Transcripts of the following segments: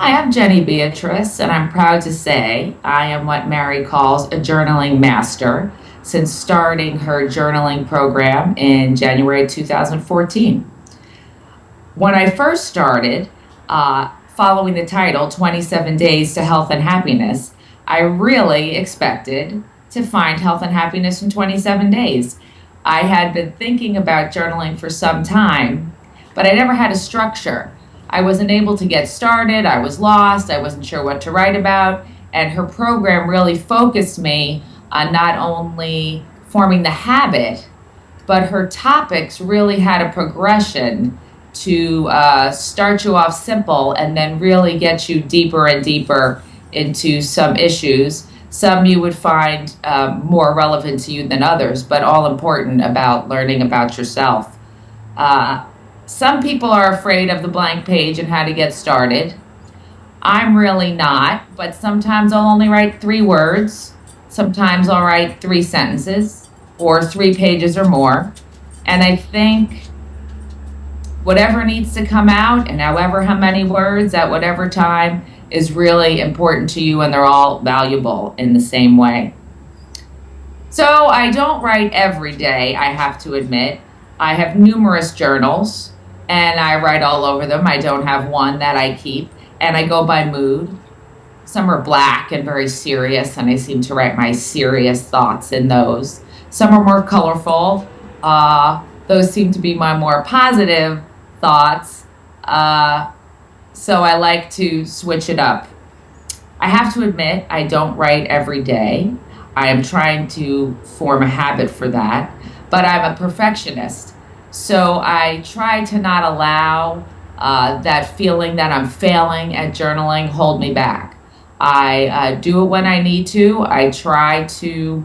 Hi, I'm Jenny Beatrice, and I'm proud to say I am what Mary calls a journaling master since starting her journaling program in January 2014. When I first started, following the title 27 Days to Health and Happiness, I really expected to find health and happiness in 27 days. I had been thinking about journaling for some time, but I never had a structure. I wasn't able to get started. I was lost. I wasn't sure what to write about. And her program really focused me on not only forming the habit, but her topics really had a progression to start you off simple and then really get you deeper and deeper into some issues. Some you would find more relevant to you than others, but all important about learning about yourself. Some people are afraid of the blank page and how to get started. I'm really not, but sometimes I'll only write 3 words. Sometimes I'll write 3 sentences or 3 pages or more. And I think whatever needs to come out and however how many words at whatever time is really important to you, and they're all valuable in the same way. So I don't write every day, I have to admit. I have numerous journals and I write all over them. I don't have one that I keep, and I go by mood. Some are black and very serious, and I seem to write my serious thoughts in those. Some are more colorful. Those seem to be my more positive thoughts. So I like to switch it up. I have to admit, I don't write every day. I am trying to form a habit for that, but I'm a perfectionist. So I try to not allow that feeling that I'm failing at journaling hold me back. I do it when I need to. I try to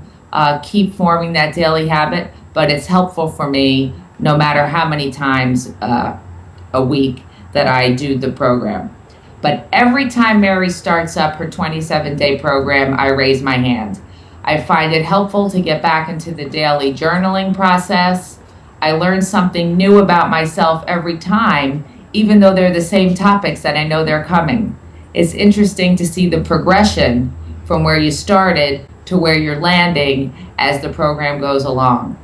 keep forming that daily habit, but it's helpful for me no matter how many times a week that I do the program. But every time Mary starts up her 27-day program, I raise my hand. I find it helpful to get back into the daily journaling process. I learn something new about myself every time, even though they're the same topics that I know they're coming. It's interesting to see the progression from where you started to where you're landing as the program goes along.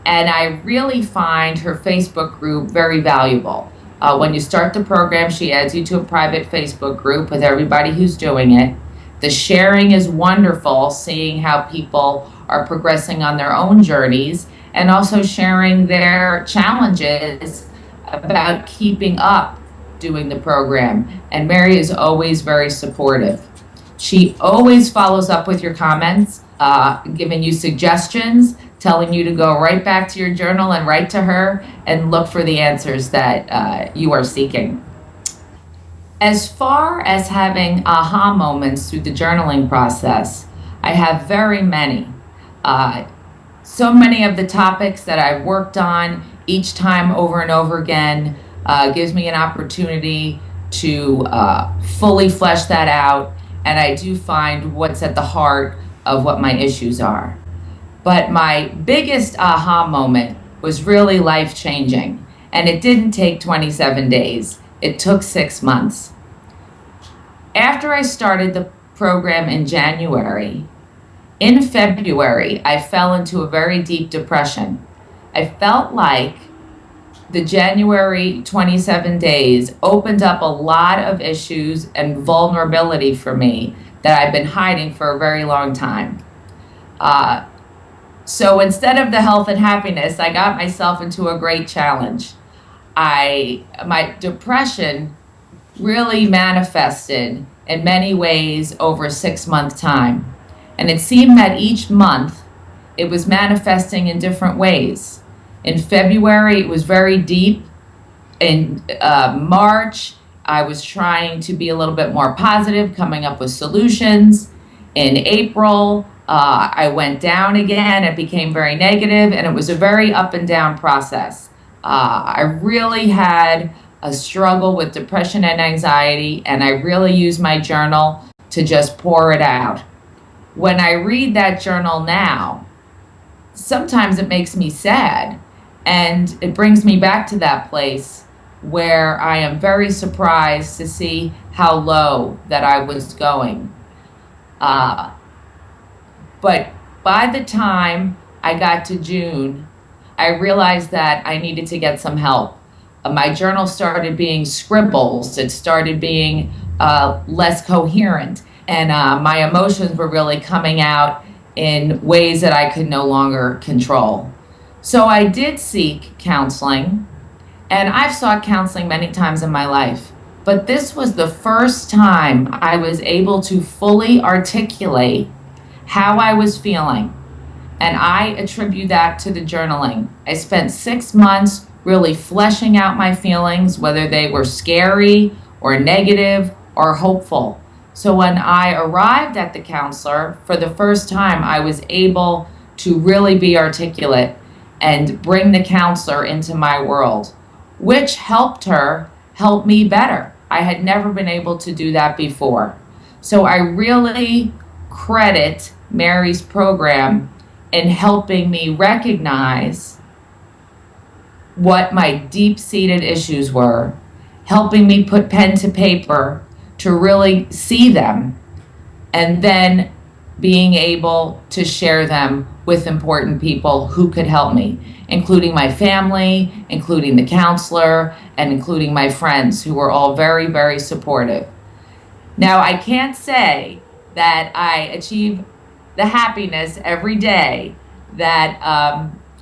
And I really find her Facebook group very valuable. When you start the program, she adds you to a private Facebook group with everybody who's doing it. The sharing is wonderful, seeing how people are progressing on their own journeys and also sharing their challenges about keeping up doing the program. And Mary is always very supportive. She always follows up with your comments, giving you suggestions, telling you to go right back to your journal and write to her and look for the answers that you are seeking. As far as having aha moments through the journaling process, I have very many. So many of the topics that I've worked on each time over and over again gives me an opportunity to fully flesh that out, and I do find what's at the heart of what my issues are. But my biggest aha moment was really life-changing, and it didn't take 27 days. It took 6 months. After I started the program in January, in February, I fell into a very deep depression. I felt like the January 27 days opened up a lot of issues and vulnerability for me that I've been hiding for a very long time. So instead of the health and happiness, I got myself into a great challenge. My depression really manifested in many ways over a 6-month time. And it seemed that each month it was manifesting in different ways. In February, it was very deep. In March, I was trying to be a little bit more positive, coming up with solutions. In April, I went down again. It became very negative, and it was a very up and down process. I really had a struggle with depression and anxiety, and I really used my journal to just pour it out. When I read that journal now, sometimes it makes me sad, and it brings me back to that place where I am very surprised to see how low that I was going. But by the time I got to June, I realized that I needed to get some help. My journal started being scribbles. It started being less coherent. And my emotions were really coming out in ways that I could no longer control. So I did seek counseling, and I've sought counseling many times in my life. But this was the first time I was able to fully articulate how I was feeling. And I attribute that to the journaling. I spent 6 months really fleshing out my feelings, whether they were scary or negative or hopeful. So when I arrived at the counselor, for the first time, I was able to really be articulate and bring the counselor into my world, which helped her help me better. I had never been able to do that before. So I really credit Mary's program in helping me recognize what my deep-seated issues were, helping me put pen to paper to really see them, and then being able to share them with important people who could help me, including my family, including the counselor, and including my friends, who were all very, very supportive. Now, I can't say that I achieve the happiness every day that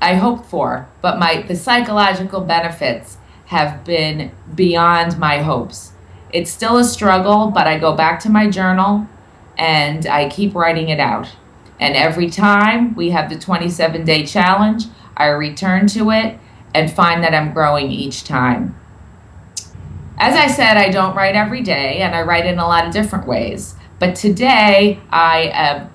I hoped for, but the psychological benefits have been beyond my hopes. It's still a struggle, but I go back to my journal and I keep writing it out. And every time we have the 27-day challenge, I return to it and find that I'm growing each time. As I said, I don't write every day, and I write in a lot of different ways. But today, I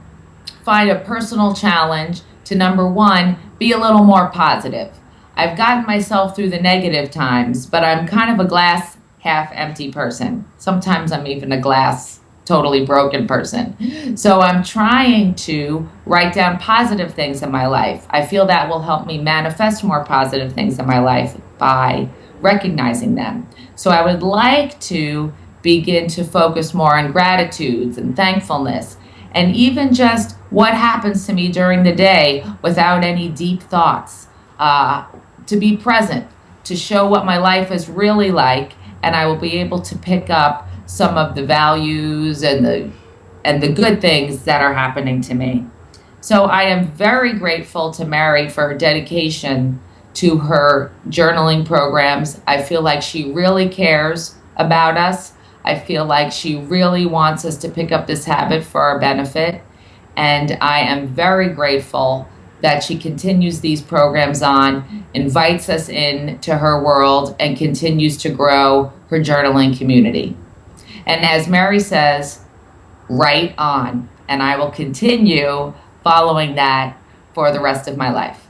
find a personal challenge to, number one, be a little more positive. I've gotten myself through the negative times, but I'm kind of a glass half empty person. Sometimes I'm even a glass totally broken person. So I'm trying to write down positive things in my life. I feel that will help me manifest more positive things in my life by recognizing them. So I would like to begin to focus more on gratitudes and thankfulness, and even just what happens to me during the day without any deep thoughts. To be present, to show what my life is really like, and I will be able to pick up some of the values and the good things that are happening to me. So I am very grateful to Mary for her dedication to her journaling programs. I feel like she really cares about us. I feel like she really wants us to pick up this habit for our benefit. And I am very grateful that she continues these programs on, invites us into her world, and continues to grow her journaling community. And as Mary says, write on. And I will continue following that for the rest of my life.